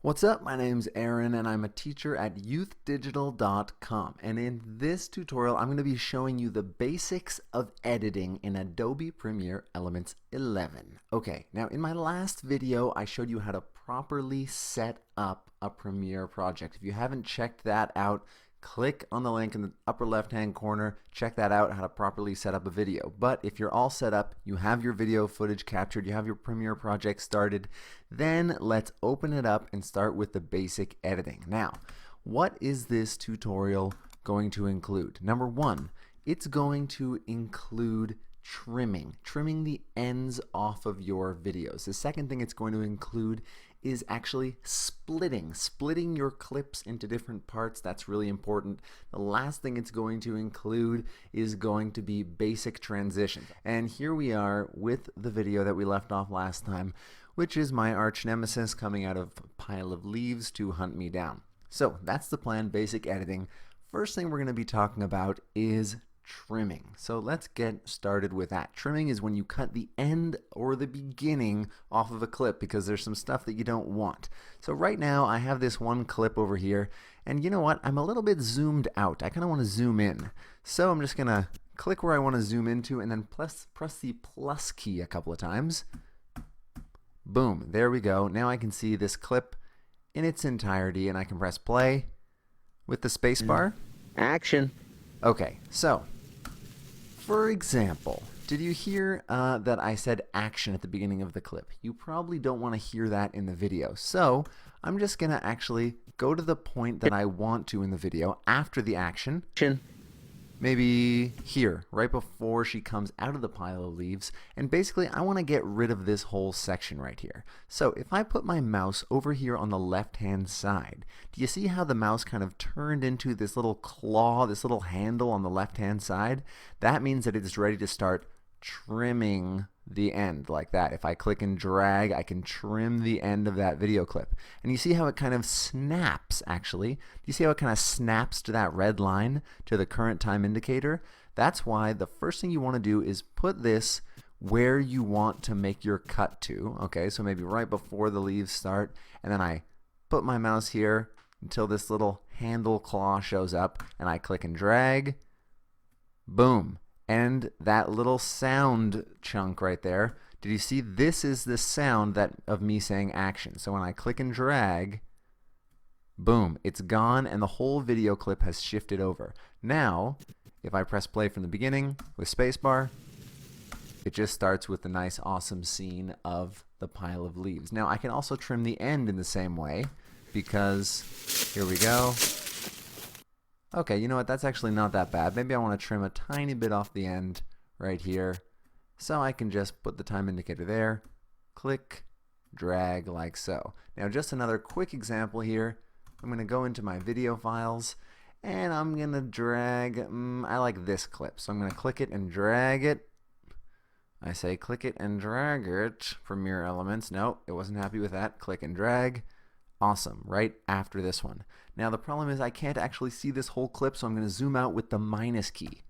What's up? My name's Aaron and I'm a teacher at youthdigital.com, and in this tutorial I'm going to be showing you the basics of editing in Adobe Premiere Elements 11. Okay, now in my last video I showed you how to properly set up a Premiere project. If you haven't checked that out, click on the link in the upper left hand corner, check that out, how to properly set up a video. But if you're all set up, you have your video footage captured, you have your Premiere project started, then let's open it up and start with the basic editing. Now, what is this tutorial going to include? Number one, it's going to include trimming the ends off of your videos. The second thing it's going to include is actually splitting your clips into different parts. That's really important. The last thing it's going to include is going to be basic transition. And here we are with the video that we left off last time, which is my arch nemesis coming out of a pile of leaves to hunt me down. So that's the plan, basic editing. First thing we're going to be talking about is trimming. So let's get started with that. Trimming is when you cut the end or the beginning off of a clip because there's some stuff that you don't want. So right now I have this one clip over here, and you know what? I'm a little bit zoomed out. I kind of want to zoom in. So I'm just going to click where I want to zoom into and then press the plus key a couple of times. Boom, there we go. Now I can see this clip in its entirety and I can press play with the space bar. Action. Okay, so for example, did you hear that I said action at the beginning of the clip? You probably don't want to hear that in the video. So I'm just going to actually go to the point that I want to in the video after the action. Maybe here, right before she comes out of the pile of leaves. And basically, I want to get rid of this whole section right here. So if I put my mouse over here on the left-hand side, do you see how the mouse kind of turned into this little claw, this little handle on the left-hand side? That means that it's ready to start trimming the end like that. If I click and drag, I can trim the end of that video clip. And you see how it kind of snaps, actually. Do you see how it kind of snaps to that red line, to the current time indicator? That's why the first thing you want to do is put this where you want to make your cut to. Okay, so maybe right before the leaves start, and then I put my mouse here until this little handle claw shows up, and I click and drag. Boom. And that little sound chunk right there, did you see? This is the sound of me saying action. So when I click and drag, boom, it's gone and the whole video clip has shifted over. Now, if I press play from the beginning with spacebar, it just starts with the nice awesome scene of the pile of leaves. Now I can also trim the end in the same way because, here we go. Okay, you know what? That's actually not that bad. Maybe I want to trim a tiny bit off the end right here. So I can just put the time indicator there, click, drag like so. Now just another quick example here. I'm going to go into my video files and I'm going to drag, I like this clip. So I'm going to click it and drag it. I say click it and drag it, Premiere Elements. No, it wasn't happy with that. Click and drag. Awesome, right after this one. Now the problem is I can't actually see this whole clip, so I'm going to zoom out with the minus key.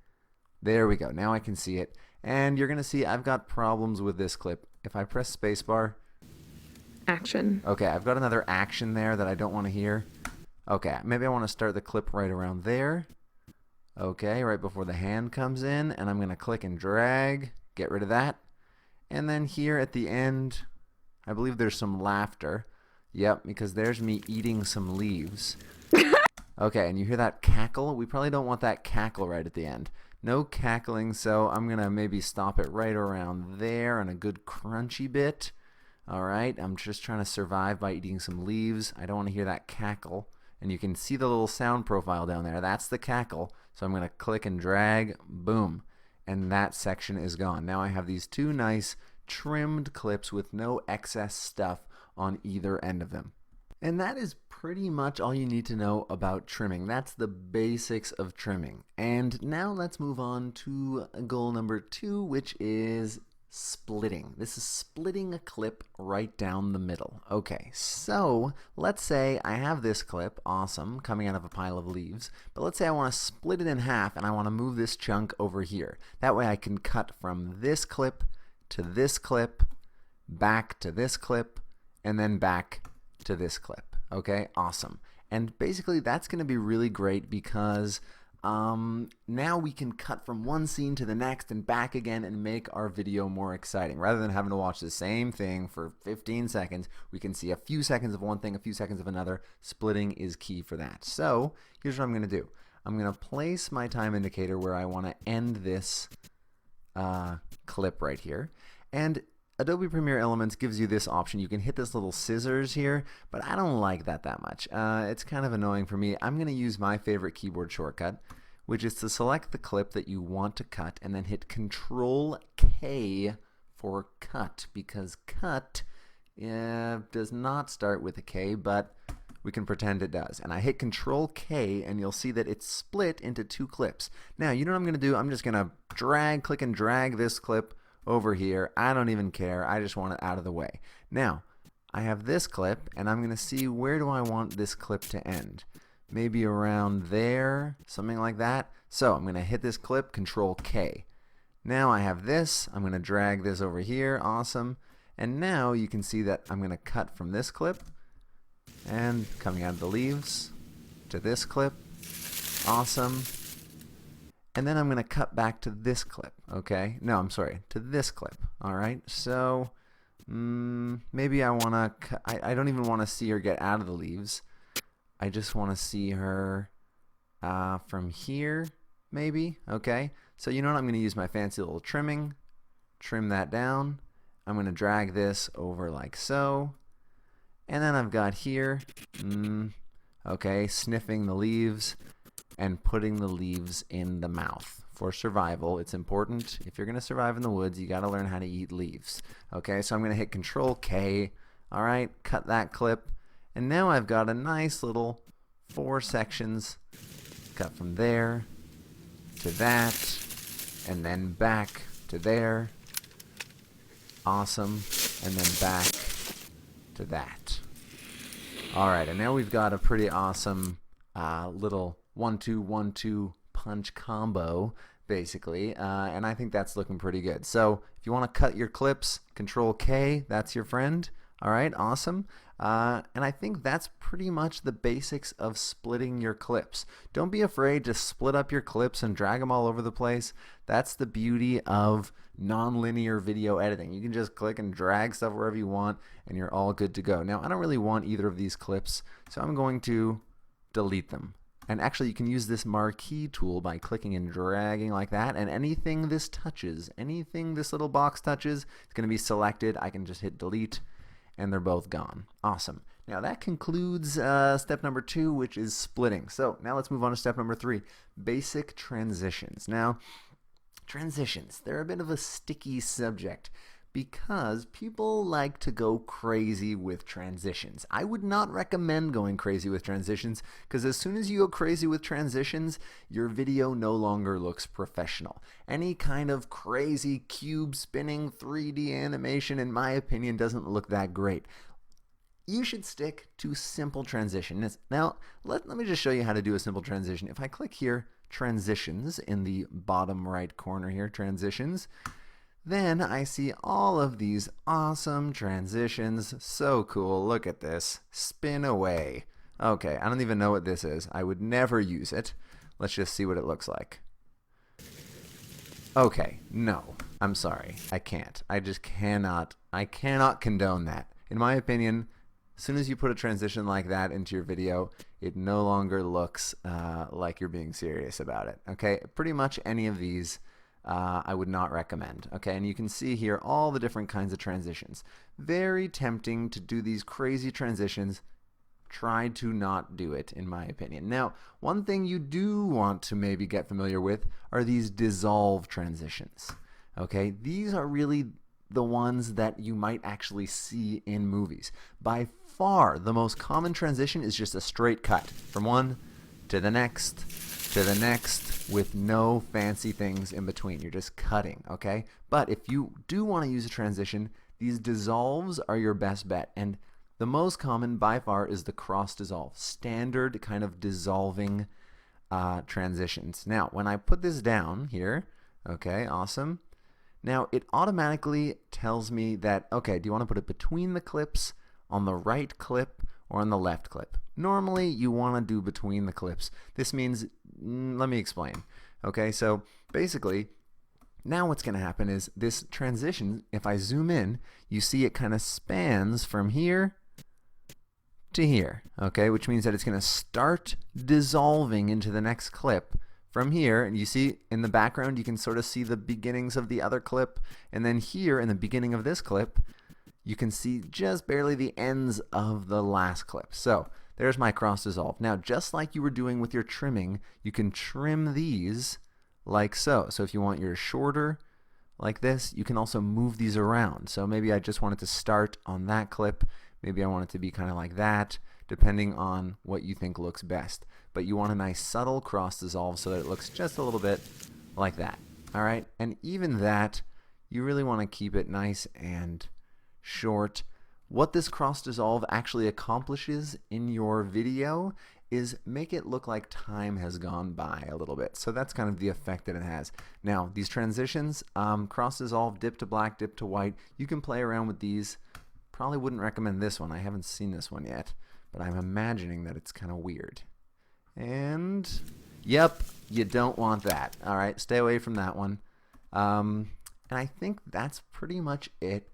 There we go. Now I can see it. And you're going to see I've got problems with this clip. If I press spacebar. Action. Okay, I've got another action there that I don't want to hear. Okay, maybe I want to start the clip right around there. Okay, right before the hand comes in, and I'm going to click and drag, get rid of that. And then here at the end, I believe there's some laughter. Yep, because there's me eating some leaves. Okay, and you hear that cackle? We probably don't want that cackle right at the end. No cackling, so I'm going to maybe stop it right around there on a good crunchy bit. Alright, I'm just trying to survive by eating some leaves. I don't want to hear that cackle. And you can see the little sound profile down there. That's the cackle. So I'm going to click and drag. Boom. And that section is gone. Now I have these two nice trimmed clips with no excess stuff on either end of them. And that is pretty much all you need to know about trimming. That's the basics of trimming. And now let's move on to goal number 2, which is splitting. This is splitting a clip right down the middle. Okay, so let's say I have this clip, awesome, coming out of a pile of leaves, but let's say I want to split it in half and I want to move this chunk over here. That way I can cut from this clip to this clip, back to this clip, and then back to this clip. Okay, awesome. And basically that's going to be really great because now we can cut from one scene to the next and back again and make our video more exciting. Rather than having to watch the same thing for 15 seconds, we can see a few seconds of one thing, a few seconds of another. Splitting is key for that. So here's what I'm going to do. I'm going to place my time indicator where I want to end this clip right here. And Adobe Premiere Elements gives you this option. You can hit this little scissors here, but I don't like that much. It's kind of annoying for me. I'm going to use my favorite keyboard shortcut, which is to select the clip that you want to cut and then hit Control K for cut, because cut does not start with a K, but we can pretend it does. And I hit Control K and you'll see that it's split into 2 clips. Now, you know what I'm going to do? I'm just going to click and drag this clip over here. I don't even care. I just want it out of the way. Now, I have this clip and I'm going to see where do I want this clip to end. Maybe around there, something like that. So I'm going to hit this clip, Control K. Now I have this. I'm going to drag this over here. Awesome. And now you can see that I'm going to cut from this clip and coming out of the leaves to this clip. Awesome. And then I'm going to cut back to this clip, okay? No, I'm sorry, to this clip, all right? So maybe I want to, I don't even want to see her get out of the leaves. I just want to see her from here, maybe, okay? So you know what, I'm going to use my fancy little trimming, trim that down. I'm going to drag this over like so. And then I've got here, okay, sniffing the leaves and putting the leaves in the mouth. For survival, it's important. If you're going to survive in the woods, you got to learn how to eat leaves. Okay, so I'm going to hit Control K. All right, cut that clip. And now I've got a nice little 4 sections. Cut from there to that, and then back to there. Awesome. And then back to that. All right, and now we've got a pretty awesome little 1-2-1-2 punch combo, basically, and I think that's looking pretty good. So if you want to cut your clips, Control K, that's your friend. All right, awesome. And I think that's pretty much the basics of splitting your clips. Don't be afraid to split up your clips and drag them all over the place. That's the beauty of non-linear video editing. You can just click and drag stuff wherever you want, and you're all good to go. Now, I don't really want either of these clips, so I'm going to delete them. And actually, you can use this marquee tool by clicking and dragging like that, and anything this touches, anything this little box touches, is going to be selected. I can just hit delete, and they're both gone. Awesome. Now that concludes step number 2, which is splitting. So now let's move on to step number 3, basic transitions. Now, transitions, they're a bit of a sticky subject because people like to go crazy with transitions. I would not recommend going crazy with transitions because as soon as you go crazy with transitions, your video no longer looks professional. Any kind of crazy cube spinning 3D animation, in my opinion, doesn't look that great. You should stick to simple transitions. Now, let me just show you how to do a simple transition. If I click here, transitions, in the bottom right corner here, transitions, then I see all of these awesome transitions. So cool. Look at this. Spin away. Okay, I don't even know what this is. I would never use it. Let's just see what it looks like. Okay, no. I'm sorry. I can't. I just cannot. I cannot condone that. In my opinion, as soon as you put a transition like that into your video, it no longer looks like you're being serious about it. Okay, pretty much any of these I would not recommend. Okay, and you can see here all the different kinds of transitions. Very tempting to do these crazy transitions. Try to not do it, in my opinion. Now, one thing you do want to maybe get familiar with are these dissolve transitions. Okay, these are really the ones that you might actually see in movies. By far, the most common transition is just a straight cut from one to the next with no fancy things in between. You're just cutting, okay? But if you do want to use a transition, these dissolves are your best bet. And the most common by far is the cross dissolve, standard kind of dissolving transitions. Now, when I put this down here, okay, awesome. Now, it automatically tells me that, okay, do you want to put it between the clips, on the right clip, or on the left clip. Normally, you want to do between the clips. This means, let me explain. Okay, so basically, now what's going to happen is this transition, if I zoom in, you see it kind of spans from here to here, okay, which means that it's going to start dissolving into the next clip from here, and you see in the background you can sort of see the beginnings of the other clip, and then here in the beginning of this clip you can see just barely the ends of the last clip. So there's my cross dissolve. Now, just like you were doing with your trimming, you can trim these like so. So if you want yours shorter like this, you can also move these around. So maybe I just want it to start on that clip, maybe I want it to be kind of like that, depending on what you think looks best. But you want a nice subtle cross dissolve so that it looks just a little bit like that. All right, and even that, you really want to keep it nice and short. What this cross dissolve actually accomplishes in your video is make it look like time has gone by a little bit. So that's kind of the effect that it has. Now, these transitions, cross dissolve, dip to black, dip to white, you can play around with these. Probably wouldn't recommend this one. I haven't seen this one yet, but I'm imagining that it's kind of weird. And yep, you don't want that. All right, stay away from that one. And I think that's pretty much it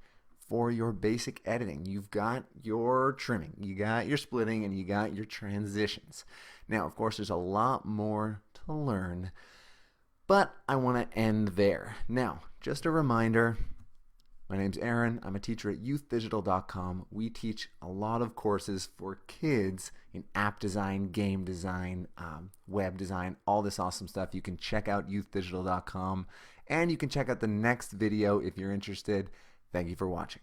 for your basic editing. You've got your trimming, you got your splitting, and you got your transitions. Now, of course, there's a lot more to learn, but I want to end there. Now, just a reminder, my name's Aaron. I'm a teacher at youthdigital.com. We teach a lot of courses for kids in app design, game design, web design, all this awesome stuff. You can check out youthdigital.com, and you can check out the next video if you're interested. Thank you for watching.